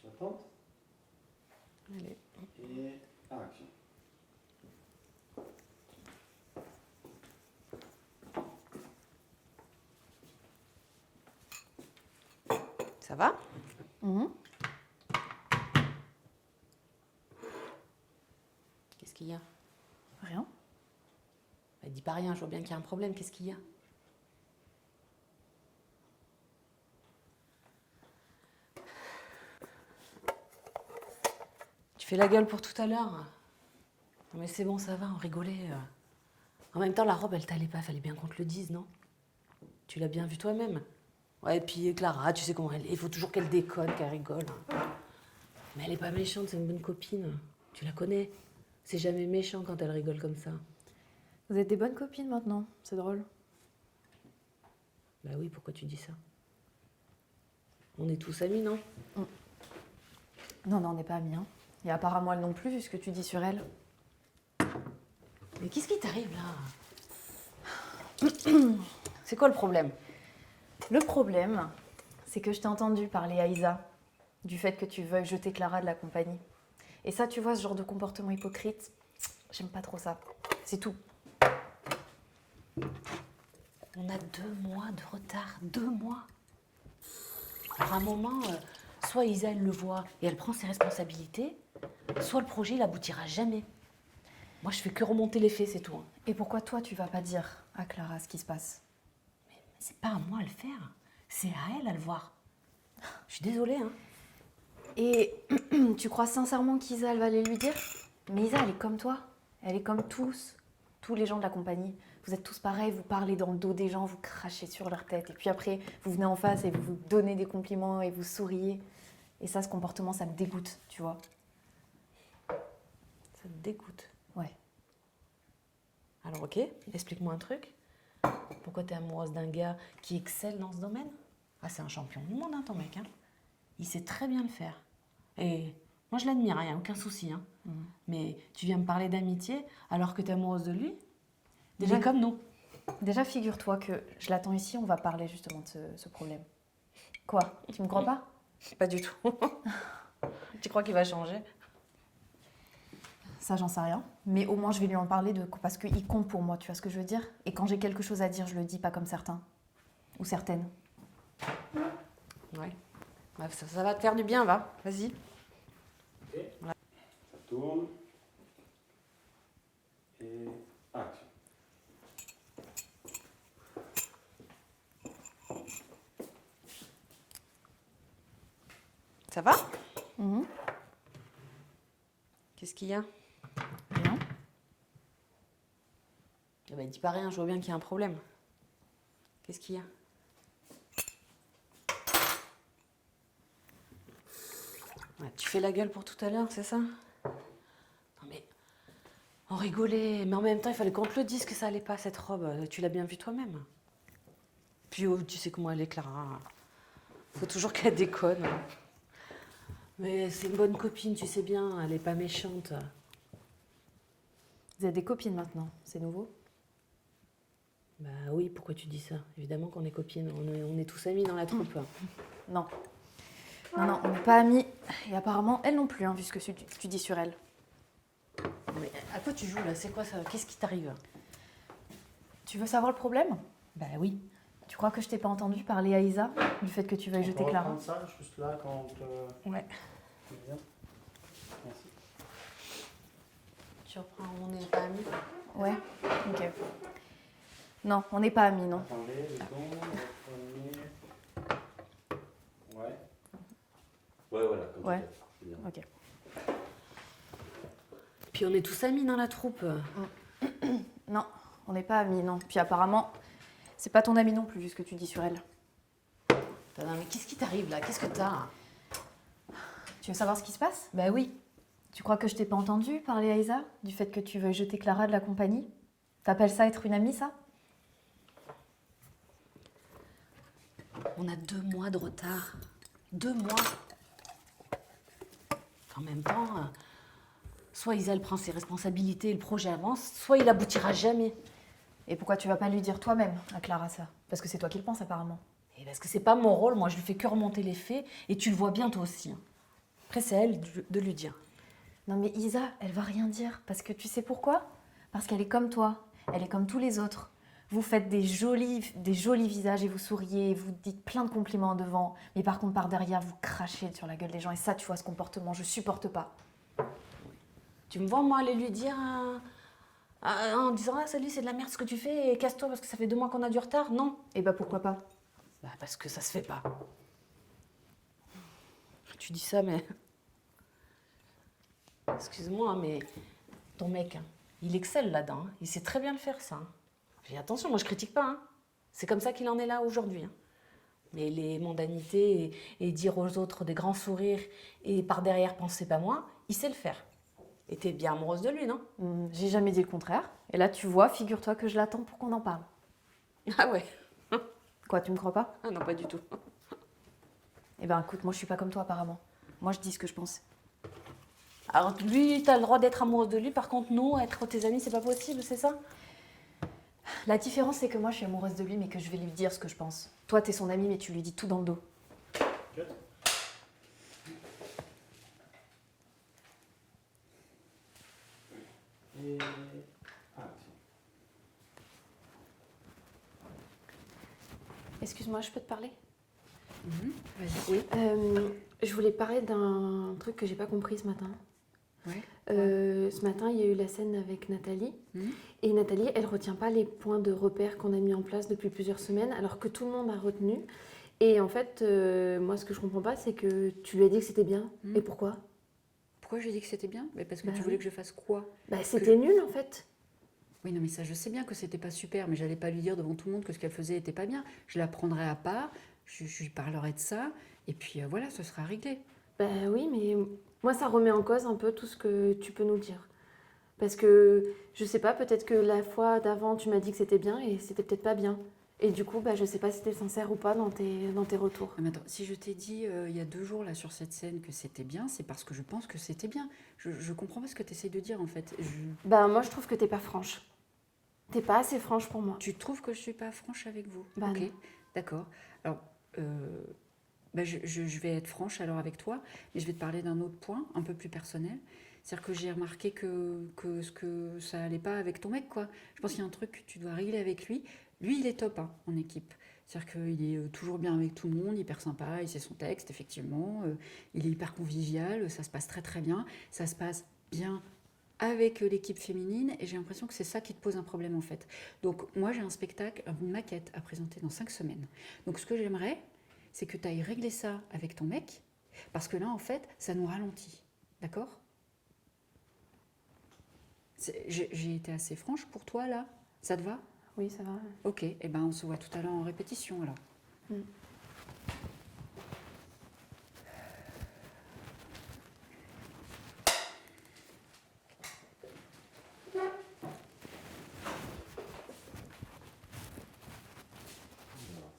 J'attends. Allez. Et action. Ça va? Qu'est-ce qu'il y a? Rien. Bah, dis pas rien, je vois bien qu'il y a un problème. Qu'est-ce qu'il y a? Tu fais la gueule pour tout à l'heure. Non mais c'est bon, ça va, on rigolait. En même temps, la robe, elle t'allait pas, fallait bien qu'on te le dise, non? Tu l'as bien vu toi-même. Ouais, et puis Clara, tu sais comment elle est, il faut toujours qu'elle déconne, qu'elle rigole. Mais elle est pas méchante, c'est une bonne copine. Tu la connais. C'est jamais méchant quand elle rigole comme ça. Vous êtes des bonnes copines maintenant, c'est drôle. Bah oui, pourquoi tu dis ça? On est tous amis, non? Non, on n'est pas amis. Hein. Et apparemment, elle non plus, vu ce que tu dis sur elle. Mais qu'est-ce qui t'arrive là? C'est quoi le problème? Le problème, c'est que je t'ai entendu parler à Isa du fait que tu veuilles jeter Clara de la compagnie. Et ça, tu vois, ce genre de comportement hypocrite, j'aime pas trop ça. C'est tout. On a 2 mois de retard, 2 mois. Alors à un moment, soit Isa, elle le voit et elle prend ses responsabilités, soit le projet, il aboutira jamais. Moi, je fais que remonter les faits, c'est tout. Hein. Et pourquoi toi, tu vas pas dire à Clara ce qui se passe? Mais c'est pas à moi à le faire, c'est à elle à le voir. Je suis désolée, hein. Et tu crois sincèrement qu'Isa, elle va aller lui dire? Mais Isa, elle est comme toi. Elle est comme tous les gens de la compagnie. Vous êtes tous pareils, vous parlez dans le dos des gens, vous crachez sur leur tête. Et puis après, vous venez en face et vous vous donnez des compliments et vous souriez. Et ça, ce comportement, ça me dégoûte, tu vois. Ça te dégoûte. Ouais. Alors ok, explique-moi un truc. Pourquoi t'es amoureuse d'un gars qui excelle dans ce domaine? Ah, c'est un champion du monde, hein, ton mec. Hein. Il sait très bien le faire. Et moi, je l'admire, il n'y a aucun souci. Hein. Mais tu viens me parler d'amitié alors que t'es amoureuse de lui? Déjà- Il est comme nous. Déjà, figure-toi que je l'attends ici, on va parler justement de ce problème. Quoi? Tu me crois pas? Pas du tout. Tu crois qu'il va changer? Ça, j'en sais rien. Mais au moins, je vais lui en parler parce qu'il compte pour moi, tu vois ce que je veux dire? Et quand j'ai quelque chose à dire, je le dis, pas comme certains. Ou certaines. Ouais. Ouais, ça va te faire du bien, va. Vas-y. Ok. Ça tourne. Et action. Ça va? Mhm. Qu'est-ce qu'il y a? Rien. Eh ben, dis pas rien, je vois bien qu'il y a un problème. Qu'est-ce qu'il y a? Ouais, tu fais la gueule pour tout à l'heure, c'est ça? Non mais, on rigolait, mais en même temps, il fallait qu'on te le dise que ça allait pas, cette robe. Tu l'as bien vue toi-même. Puis, oh, tu sais comment elle est, Clara. Faut toujours qu'elle déconne. Mais c'est une bonne copine, tu sais bien, elle est pas méchante. Vous êtes des copines maintenant, c'est nouveau? Bah oui, pourquoi tu dis ça? Évidemment qu'on est copines, on est tous amis dans la troupe. Non. Non, on n'est pas amis. Et apparemment, elle non plus, hein, vu ce que tu dis sur elle. Mais à quoi tu joues là? C'est quoi ça? Qu'est-ce qui t'arrive? Tu veux savoir le problème? Bah oui. Tu crois que je t'ai pas entendu parler à Isa du fait que tu veuilles jeter Clara? On peut reprendre ça juste là quand Ouais. c'est bien. Merci. Tu reprends, on n'est pas amis? Ouais. Ok. Non, on n'est pas amis, non. Attendez, le don, reprenez. Ouais. Ouais, voilà. Comme Ouais. ça, c'est bien. Ok. Puis on est tous amis dans la troupe. Non, on n'est pas amis, non. Puis apparemment, c'est pas ton amie non plus, vu ce que tu dis sur elle. Putain, non, mais qu'est-ce qui t'arrive là? Qu'est-ce que t'as? Tu veux savoir ce qui se passe? Bah oui. Tu crois que je t'ai pas entendu parler à Isa du fait que tu veuilles jeter Clara de la compagnie? T'appelles ça être une amie, ça? On a 2 mois de retard. 2 mois. En même temps, soit Isa elle prend ses responsabilités et le projet avance, soit il aboutira jamais. Et pourquoi tu vas pas lui dire toi-même à Clara ça? Parce que c'est toi qui le penses apparemment. Et parce que c'est pas mon rôle, moi je lui fais que remonter les faits et tu le vois bien toi aussi. Hein. Après, c'est à elle de lui dire. Non mais Isa, elle va rien dire. Parce que tu sais pourquoi? Parce qu'elle est comme toi. Elle est comme tous les autres. Vous faites des jolis visages et vous souriez, et vous dites plein de compliments devant. Mais par contre, par derrière, vous crachez sur la gueule des gens. Et ça, tu vois, ce comportement, je supporte pas. Tu me vois, moi, aller lui dire en disant ah, salut, c'est de la merde ce que tu fais et casse-toi parce que ça fait 2 mois qu'on a du retard? Non. Et bah pourquoi pas? Bah, parce que ça se fait pas. Tu dis ça, mais. Excuse-moi, mais ton mec, hein, il excelle là-dedans. Hein. Il sait très bien le faire, ça. Hein. Puis attention, moi je critique pas. Hein. C'est comme ça qu'il en est là aujourd'hui. Hein. Mais les mondanités et dire aux autres des grands sourires et par derrière penser pas moi, il sait le faire. Et t'es bien amoureuse de lui, non? J'ai jamais dit le contraire. Et là, tu vois, figure-toi que je l'attends pour qu'on en parle. Ah ouais. Quoi, tu me crois pas? Ah non, pas du tout. Eh ben écoute, moi je suis pas comme toi apparemment. Moi je dis ce que je pense. Alors lui, t'as le droit d'être amoureuse de lui, par contre nous, être tes amis, c'est pas possible, c'est ça? La différence c'est que moi je suis amoureuse de lui mais que je vais lui dire ce que je pense. Toi t'es son ami mais tu lui dis tout dans le dos. Et... Action. Excuse-moi, je peux te parler? Vas-y. Oui. Je voulais parler d'un truc que j'ai pas compris ce matin. Ouais. Ce matin, il y a eu la scène avec Nathalie. Et Nathalie, elle retient pas les points de repère qu'on a mis en place depuis plusieurs semaines, alors que tout le monde a retenu. Et en fait, moi, ce que je comprends pas, c'est que tu lui as dit que c'était bien. Et pourquoi? Pourquoi j'ai dit que c'était bien? Mais parce que Bah tu oui. voulais que je fasse quoi? Bah, c'était nul, en fait. Oui, non, mais ça, je sais bien que c'était pas super, mais j'allais pas lui dire devant tout le monde que ce qu'elle faisait était pas bien. Je la prendrais à part, je lui parlerai de ça, et puis voilà, ce sera réglé. Bah oui, mais moi, ça remet en cause un peu tout ce que tu peux nous dire. Parce que, je sais pas, peut-être que la fois d'avant, tu m'as dit que c'était bien et c'était peut-être pas bien. Et du coup, bah, je sais pas si t'es sincère ou pas dans tes retours. Mais attends, si je t'ai dit il y a 2 jours là sur cette scène que c'était bien, c'est parce que je pense que c'était bien. Je comprends pas ce que tu essayes de dire en fait. Bah moi, je trouve que t'es pas franche. T'es pas assez franche pour moi. Tu trouves que je suis pas franche avec vous? Bah ok, non. d'accord. Alors, bah, je vais être franche alors avec toi, mais je vais te parler d'un autre point, un peu plus personnel. C'est-à-dire que j'ai remarqué que ça allait pas avec ton mec, quoi. Je pense qu'il y a un truc que tu dois régler avec lui. Lui, il est top hein, en équipe. C'est-à-dire qu'il est toujours bien avec tout le monde, hyper sympa, il sait son texte, effectivement. Il est hyper convivial, ça se passe très très bien. Ça se passe bien avec l'équipe féminine et j'ai l'impression que c'est ça qui te pose un problème en fait. Donc moi j'ai un spectacle, une maquette à présenter dans 5 semaines. Donc ce que j'aimerais, c'est que tu ailles régler ça avec ton mec, parce que là en fait ça nous ralentit, d'accord? J'ai été assez franche pour toi là, ça te va? Oui, ça va. Ok, et ben on se voit tout à l'heure en répétition alors. Alors,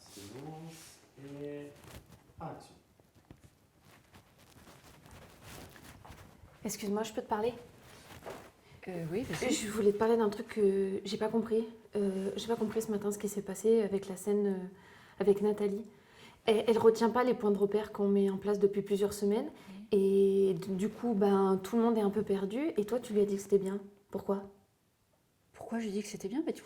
silence et action. Excuse-moi, je peux te parler? Oui, vas-y. Je voulais te parler d'un truc que j'ai pas compris. J'ai pas compris ce matin ce qui s'est passé avec la scène avec Nathalie. Elle retient pas les points de repère qu'on met en place depuis plusieurs semaines. Et du coup, ben, tout le monde est un peu perdu. Et toi, tu lui as dit que c'était bien. Pourquoi? Pourquoi je lui dis que c'était bien? Tu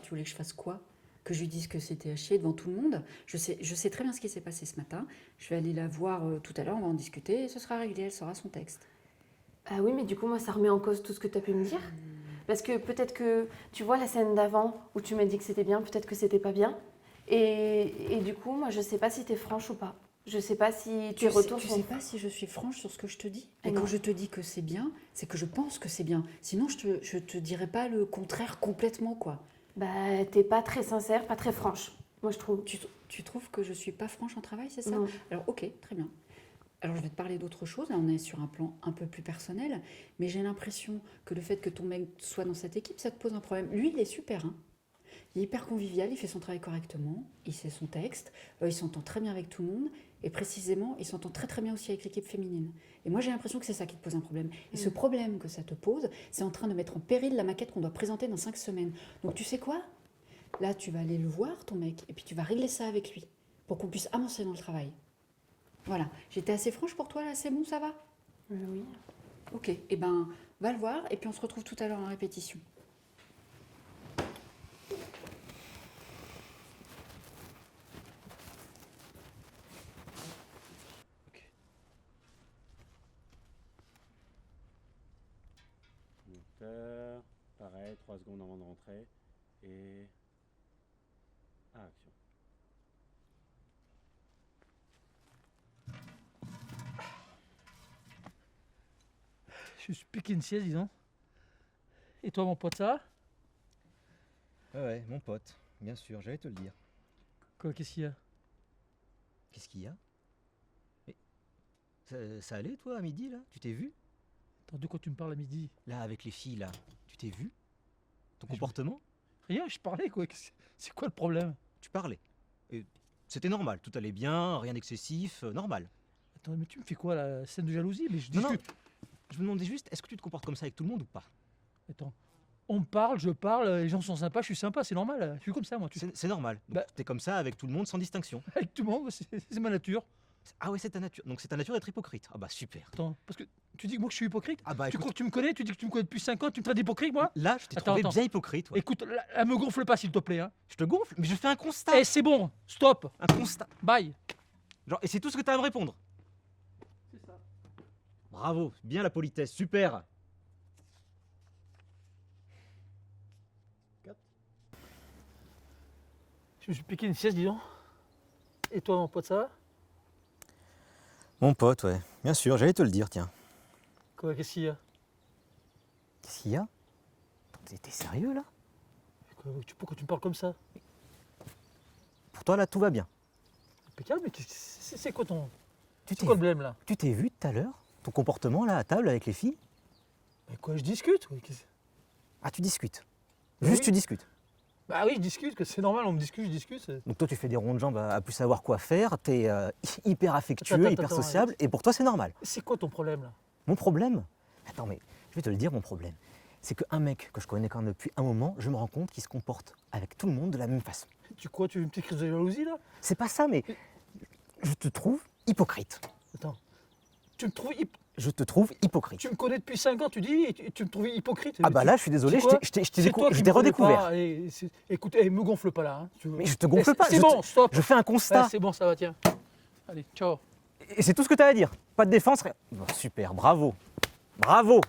voulais que je fasse quoi? Que je lui dise que c'était à chier devant tout le monde? Je sais très bien ce qui s'est passé ce matin. Je vais aller la voir tout à l'heure, on va en discuter et ce sera réglé, elle saura son texte. Ah oui, mais du coup, moi, ça remet en cause tout ce que tu as pu me dire. Parce que peut-être que, tu vois, la scène d'avant où tu m'as dit que c'était bien, peut-être que c'était pas bien. Et du coup, moi, je sais pas si tu es franche ou pas. Je sais pas si tes retours Tu sont... sais pas si je suis franche sur ce que je te dis? Ah Et non. quand je te dis que c'est bien, c'est que je pense que c'est bien. Sinon, je te dirais pas le contraire complètement, quoi. Bah, t'es pas très sincère, pas très franche, moi, je trouve. Tu trouves que je suis pas franche en travail, c'est ça? Non. Alors, ok, très bien. Alors, je vais te parler d'autre chose. Là, on est sur un plan un peu plus personnel. Mais j'ai l'impression que le fait que ton mec soit dans cette équipe, ça te pose un problème. Lui, il est super, hein. Il est hyper convivial, il fait son travail correctement, il sait son texte, il s'entend très bien avec tout le monde, et précisément, il s'entend très très bien aussi avec l'équipe féminine. Et moi, j'ai l'impression que c'est ça qui te pose un problème. Et ce problème que ça te pose, c'est en train de mettre en péril la maquette qu'on doit présenter dans 5 semaines. Donc, tu sais quoi? Là, tu vas aller le voir, ton mec, et puis tu vas régler ça avec lui, pour qu'on puisse avancer dans le travail. Voilà. J'étais assez franche pour toi là, c'est bon, ça va? Oui. Ok, et ben va le voir et puis on se retrouve tout à l'heure en répétition. Moteur, pareil, 3 secondes avant de rentrer. Et... Ah, action. Je suis piqué une sieste, dis donc. Et toi, mon pote, ça va? Ouais, mon pote, bien sûr, j'allais te le dire. Quoi, qu'est-ce qu'il y a? Qu'est-ce qu'il y a? Mais ça allait, toi, à midi, là? Tu t'es vu? Attends, de quoi tu me parles à midi? Là, avec les filles, là, tu t'es vu? Ton Mais je- comportement? Rien, je parlais, quoi. C'est quoi le problème? Tu parlais. Et c'était normal, tout allait bien, rien d'excessif, normal. Attends, mais tu me fais quoi, la scène de jalousie? Mais je Non, non, discute. je me demandais juste, est-ce que tu te comportes comme ça avec tout le monde ou pas? Attends, on me parle, je parle, les gens sont sympas, je suis sympa, c'est normal. Je suis comme ça, moi. C'est normal. Donc, Bah- t'es comme ça avec tout le monde sans distinction. Avec tout le monde, c'est ma nature. Ah ouais, c'est ta nature. Donc c'est ta nature d'être hypocrite. Ah bah super. Attends, parce que tu dis que moi que je suis hypocrite? Ah bah Tu écoute, crois que tu me connais? Tu dis que tu me connais depuis 5 ans, tu me traites d'hypocrite, moi? là, je t'ai Attends, trouvé attends. bien hypocrite. Ouais. Écoute, là, me gonfle pas, s'il te plaît. Hein. Je te gonfle, mais je fais un constat. Eh, c'est bon, stop, Un constat. bye. Genre, et c'est tout ce que t'as à me répondre. C'est ça. Bravo, bien la politesse, super. Je me suis piqué une sieste, dis donc. Et toi, mon pote, ça va? Mon pote, ouais, bien sûr, j'allais te le dire, tiens. Quoi, qu'est-ce qu'il y a? Qu'est-ce qu'il y a? T'es sérieux là? Pourquoi tu me parles comme ça? Pour toi là tout va bien. Impeccable, mais c'est quoi ton. Tu C'est quoi le blême là? t'es vu tout à l'heure? Ton comportement là à table avec les filles? Mais quoi, je discute? Ah tu discutes. Bah Juste oui. tu discutes. Bah oui, je discute, que c'est normal, on me discute, je discute. Donc toi tu fais des ronds de jambes à plus savoir quoi faire, t'es hyper affectueux, Attends, hyper attends, sociable, et pour toi c'est normal. C'est quoi ton problème là? Mon problème? Attends mais je vais te le dire mon problème. C'est qu'un mec que je connais quand même depuis un moment, je me rends compte qu'il se comporte avec tout le monde de la même façon. Tu veux une petite crise de jalousie là? C'est pas ça mais je te trouve hypocrite. Attends. Tu Je te trouve hypocrite. me connais depuis 5 ans, tu dis, et tu me trouves hypocrite. Ah bah là je suis désolé, c'est quoi? je t'ai C'est toi qui je me t'ai connais redécouvert. pas, écoute, me gonfle pas là. Hein, Mais je te gonfle pas, C'est je bon, stop. Je fais un constat. Ouais, c'est bon, ça va, tiens. Allez, ciao. Et c'est tout ce que tu as à dire. Pas de défense, rien. Bon, super, bravo. Bravo.